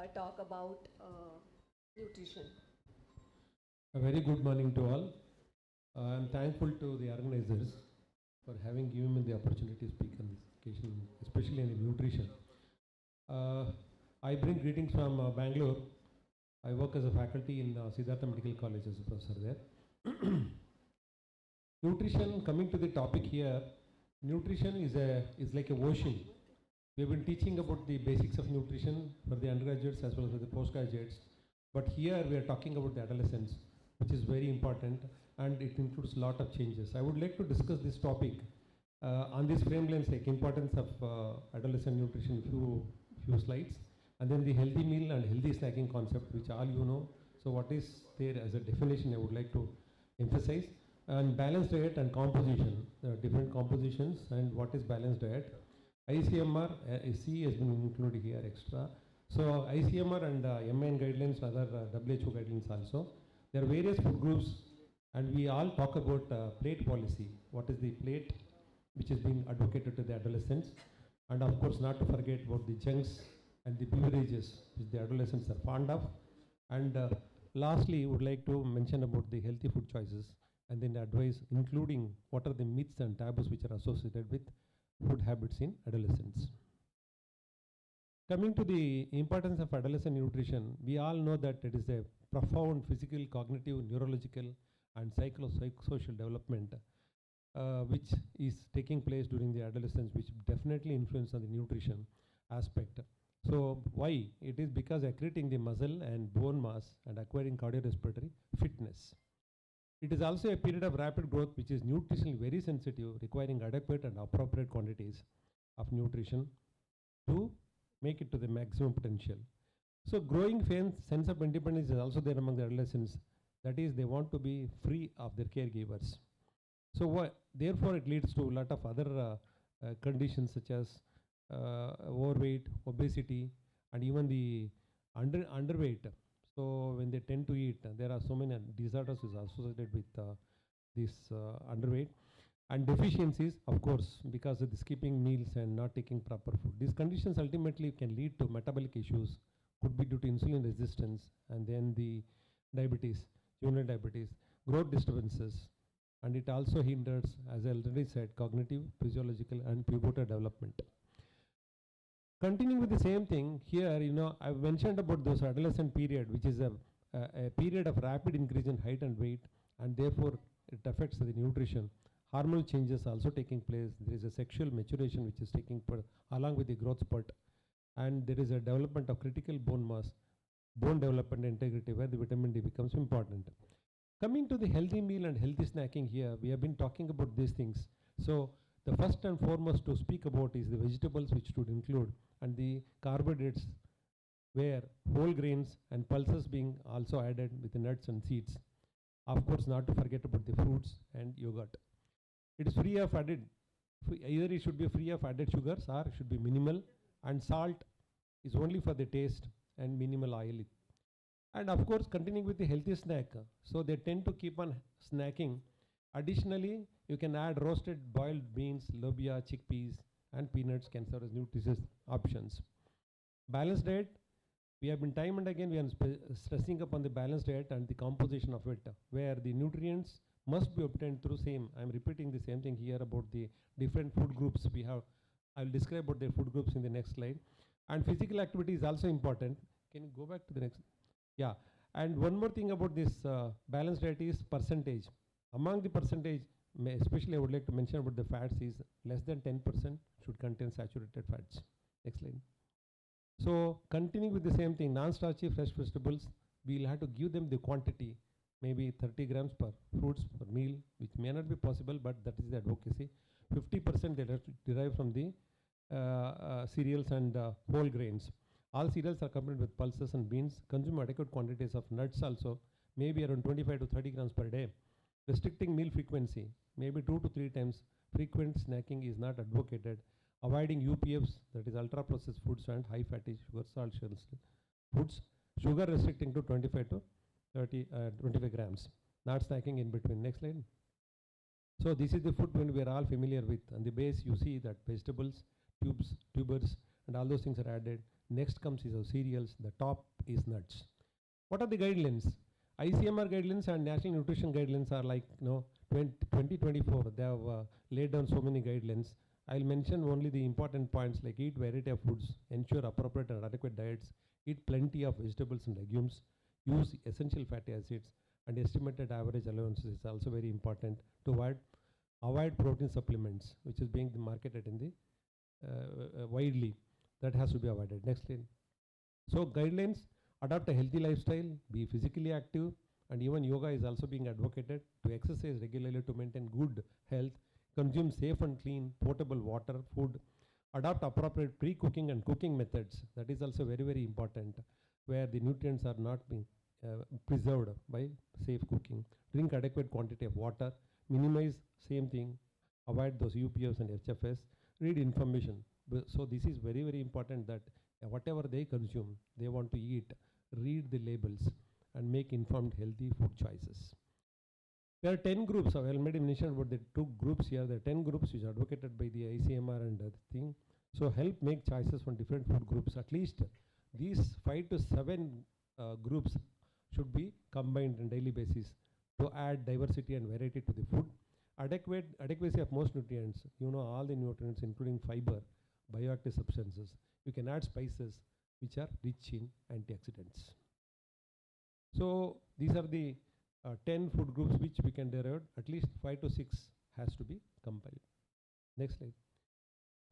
talk about nutrition. A very good morning to all. I am thankful to the organizers for having given me the opportunity to speak on this occasion, especially on nutrition. I bring greetings from Bangalore. I work as a faculty in Siddhartha Medical College as a professor there. Nutrition, coming to the topic here, nutrition is like a ocean. We have been teaching about the basics of nutrition for the undergraduates as well as for the postgraduates. But here we are talking about the adolescents, which is very important, and it includes a lot of changes. I would like to discuss this topic on this frame lens, like importance of adolescent nutrition, few slides, and then the healthy meal and healthy snacking concept, which all you know. So what is there as a definition I would like to emphasize, and balanced diet and composition, different compositions, and what is balanced diet. ICMR, C has been included here extra. So ICMR and MN guidelines, other WHO guidelines also. There are various food groups, and we all talk about plate policy. What is the plate which is being advocated to the adolescents? And of course, not to forget about the junks and the beverages which the adolescents are fond of. And lastly, I would like to mention about the healthy food choices and then advice, including what are the myths and taboos which are associated with food habits in adolescents. Coming to the importance of adolescent nutrition, we all know that it is a profound physical, cognitive, neurological, and psychosocial development which is taking place during the adolescence, which definitely influence on the nutrition aspect. So why? It is because accreting the muscle and bone mass and acquiring cardiorespiratory fitness. It is also a period of rapid growth which is nutritionally very sensitive, requiring adequate and appropriate quantities of nutrition to make it to the maximum potential. So growing sense of independence is also there among the adolescents. That is, they want to be free of their caregivers. So therefore it leads to a lot of other conditions such as overweight, obesity, and even the underweight. So when they tend to eat, there are so many disorders associated with this underweight. And deficiencies, of course, because of the skipping meals and not taking proper food. These conditions ultimately can lead to metabolic issues, could be due to insulin resistance, and then the diabetes, juvenile diabetes, growth disturbances, and it also hinders, as I already said, cognitive, physiological, and pubertal development. Continuing with the same thing, here, I've mentioned about those adolescent period, which is a period of rapid increase in height and weight, and therefore it affects the nutrition. Hormonal changes also taking place. There is a sexual maturation which is taking place along with the growth spurt, and there is a development of critical bone mass, bone development integrity, where the vitamin D becomes important. Coming to the healthy meal and healthy snacking here, we have been talking about these things. So the first and foremost to speak about is the vegetables, which should include, and the carbohydrates, where whole grains and pulses being also added with the nuts and seeds. Of course, not to forget about the fruits and yogurt. It is free of added, either it should be free of added sugars or it should be minimal, and salt is only for the taste and minimal oil. And of course, continuing with the healthy snack, so they tend to keep on snacking. Additionally, you can add roasted boiled beans, lobia, chickpeas, and peanuts can serve as nutritious options. Balanced diet, we have been time and again we are stressing upon the balanced diet and the composition of it, where the nutrients must be obtained through same. I am repeating the same thing here about the different food groups we have. I will describe about the food groups in the next slide. And physical activity is also important. Can you go back to the next? Yeah. And one more thing about this balanced diet is percentage. Among the percentage, especially I would like to mention about the fats is less than 10% should contain saturated fats. Next slide. So continuing with the same thing, non-starchy fresh vegetables, we will have to give them the quantity, maybe 30 grams per fruits per meal, which may not be possible, but that is the advocacy. 50% they derive from the cereals and whole grains. All cereals are accompanied with pulses and beans. Consume adequate quantities of nuts also, maybe around 25 to 30 grams per day. Restricting meal frequency, maybe 2 to 3 times. Frequent snacking is not advocated. Avoiding UPFs, that is ultra processed foods and high fatty sugar salt foods. Sugar restricting to 25 to 25 grams. Not snacking in between. Next slide. So this is the food when we are all familiar with. On the base you see that vegetables, tubers, and all those things are added. Next comes is cereals. The top is nuts. What are the guidelines? ICMR guidelines and National Nutrition Guidelines are like 2024. They have laid down so many guidelines. I'll mention only the important points like eat variety of foods, ensure appropriate and adequate diets, eat plenty of vegetables and legumes, use essential fatty acids, and estimated average allowances is also very important to avoid protein supplements, which is being marketed in the widely. That has to be avoided. Next slide. So guidelines: adopt a healthy lifestyle, be physically active, and even yoga is also being advocated to exercise regularly to maintain good health, consume safe and clean potable water, food, adopt appropriate pre-cooking and cooking methods. That is also very, very important, where the nutrients are not being preserved by safe cooking. Drink adequate quantity of water, minimize same thing, avoid those UPFs and HFS, read information. So this is very, very important that whatever they consume, they want to eat, read the labels and make informed healthy food choices. There are 10 groups. I already mentioned about the 2 groups here. There are 10 groups which are advocated by the ICMR and the thing. So help make choices from different food groups. At least these 5 to 7 groups should be combined on daily basis to add diversity and variety to the food. Adequacy of most nutrients. All the nutrients including fiber, bioactive substances. You can add spices which are rich in antioxidants. So these are the 10 food groups which we can derive. At least 5 to 6 has to be compiled. Next slide.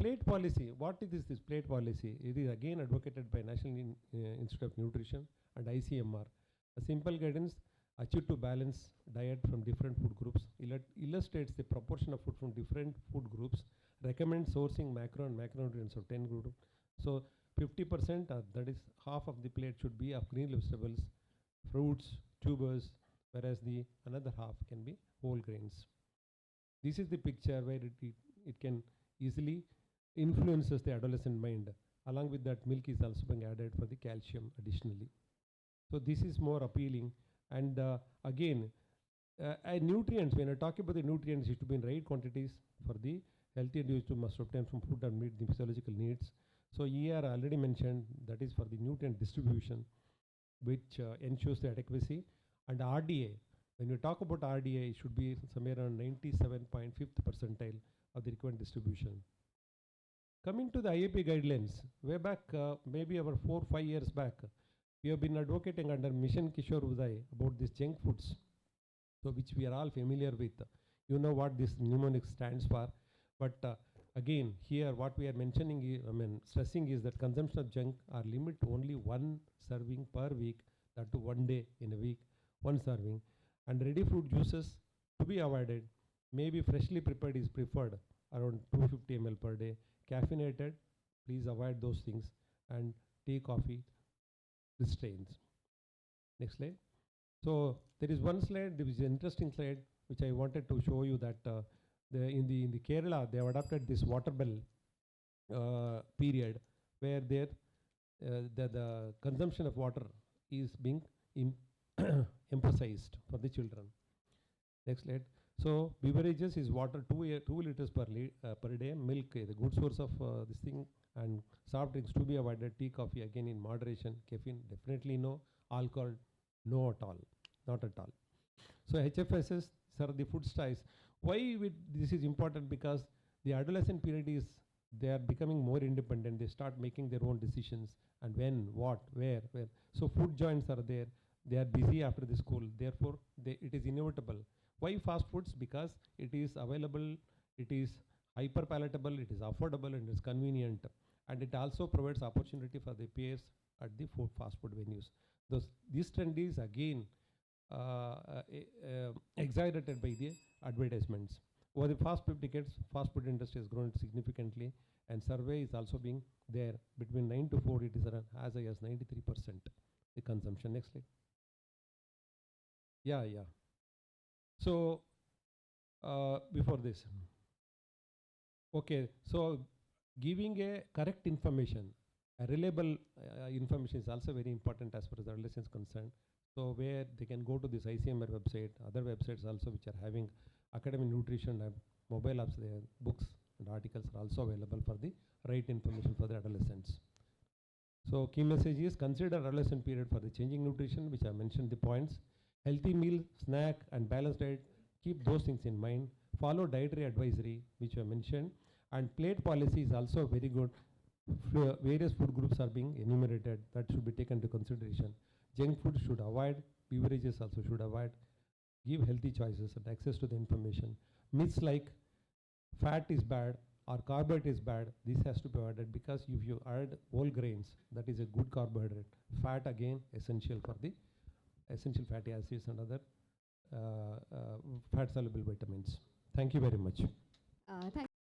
Plate policy. What is this plate policy? It is again advocated by National Institute of Nutrition and ICMR. A simple guidance: achieve to balance diet from different food groups. Illustrates the proportion of food from different food groups. Recommend sourcing macro and macronutrients of 10 groups. So 50%, that is half of the plate, should be of green vegetables, fruits, tubers, whereas the another half can be whole grains. This is the picture where it can easily influences the adolescent mind. Along with that, milk is also being added for the calcium additionally. So this is more appealing. And again, nutrients, when I talk about the nutrients, it should be in right quantities for the healthy individual must obtain from food and meet the physiological needs. So here I already mentioned that is for the nutrient distribution, which ensures the adequacy. And RDA, when we talk about RDA, it should be somewhere around 97.5th percentile of the required distribution. Coming to the IAP guidelines, way back, maybe about 4 or 5 years back, we have been advocating under Mission Kishore Uday about these junk foods, so which we are all familiar with. You know what this mnemonic stands for. But again, here what we are mentioning, stressing is that consumption of junk are limit only 1 serving per week, that to 1 day in a week, 1 serving. And ready fruit juices to be avoided. Maybe freshly prepared is preferred, around 250 ml per day. Caffeinated, please avoid those things. And tea, coffee, restraints. Next slide. So there is one slide, there is an interesting slide which I wanted to show you that in the Kerala they have adopted this water bell period where the consumption of water is being emphasized for the children. Next slide. So beverages is water 2 liters per day. Milk is a good source of this thing, and soft drinks to be avoided. Tea, coffee again in moderation. Caffeine definitely no. Alcohol no at all, not at all. So HFSs are the food styles. Why this is important? Because the adolescent period is, they are becoming more independent. They start making their own decisions, and when, what, where. So food joints are there. They are busy after the school. Therefore, it is inevitable. Why fast foods? Because it is available, it is hyper palatable, it is affordable, and it is convenient. And it also provides opportunity for the peers at the fast food venues. This trend is again exaggerated by the advertisements. Over the past 50 decades, fast food industry has grown significantly, and survey is also being there. Between 9 to 4, it is around as high as 93% the consumption. Next slide. Yeah. So before this, okay, so giving a correct information, a reliable information is also very important as far as the adolescents concerned. So where they can go to this ICMR website, other websites also which are having academic nutrition, mobile apps there, books and articles are also available for the right information for the adolescents. So key message is consider adolescent period for the changing nutrition, which I mentioned the points. Healthy meal, snack and balanced diet, keep those things in mind. Follow dietary advisory, which I mentioned. And plate policy is also very good. Various food groups are being enumerated, that should be taken into consideration. Junk food should avoid, beverages also should avoid. Give healthy choices and access to the information. Myths like fat is bad or carbohydrate is bad, this has to be avoided, because if you add whole grains, that is a good carbohydrate. Fat again essential for the essential fatty acids and other fat soluble vitamins. Thank you very much. Thank